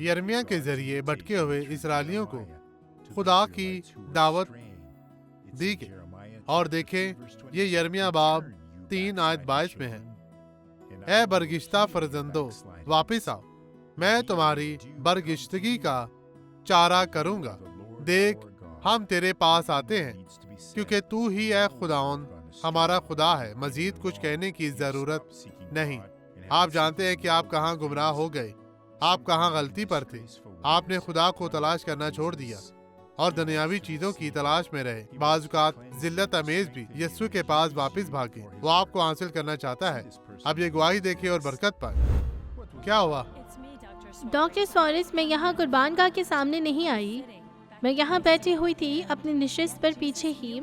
यिर्मयाह के जरिए भटके हुए इस्राएलियों को खुदा की दावत दी गई। और देखें, ये यिर्मयाह बाब 3 आयत 22 में है, ए बरगिश्ता फरजंदो वापिस आओ, मैं तुम्हारी बरगिश्तगी का चारा करूंगा। देख, हम तेरे पास आते हैं क्योंकि तू ही है खुदाउन हमारा खुदा है। मजीद कुछ कहने की जरूरत नहीं। आप जानते हैं कि आप कहाँ गुमराह हो गए, आप कहाँ गलती पर थे। आपने खुदा को तलाश करना छोड़ दिया और दुनियावी चीजों की तलाश में रहे। बाज़-औक़ात जिल्लत अमेज भी यीशु के पास वापस भागे। वो आपको हासिल करना चाहता है। अब ये गवाही देखे और बरकत पाए। क्या हुआ? डॉक्टर सॉरेस, मैं यहाँ कुर्बान गाह के सामने नहीं आई। मैं यहाँ बैठी हुई थी अपने निशिस्त पर पीछे ही,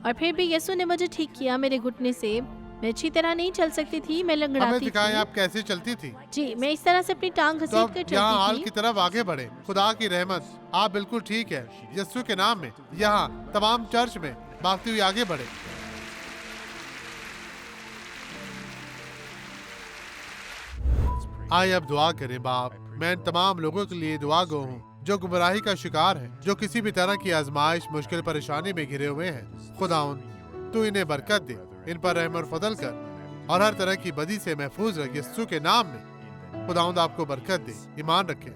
और फिर भी यीशु ने मुझे ठीक किया मेरे घुटने से। मैं अच्छी तरह नहीं चल सकती थी, मैं लंगड़ाती थी। आप कैसे चलती थी? जी, मैं इस तरह से अपनी टांग तो घसीट कर यहाँ हाल चलती की थी। तरफ आगे बढ़े। खुदा की रहमत, आप बिल्कुल ठीक है। यीशु के नाम में यहाँ तमाम चर्च में भागती हुई आगे बढ़े। आइए अब दुआ करें। बाप, मैं इन तमाम लोगों के लिए दुआ गो हूँ जो गुमराही का शिकार है, जो किसी भी तरह की आजमाइश, मुश्किल, परेशानी में घिरे हुए हैं। खुदाउन, तू इन्हें बरकत दे, इन पर रहम और फजल कर और हर तरह की बदी से महफूज रख। यीशु के नाम में खुदाउन आपको बरकत दे। ईमान रखें।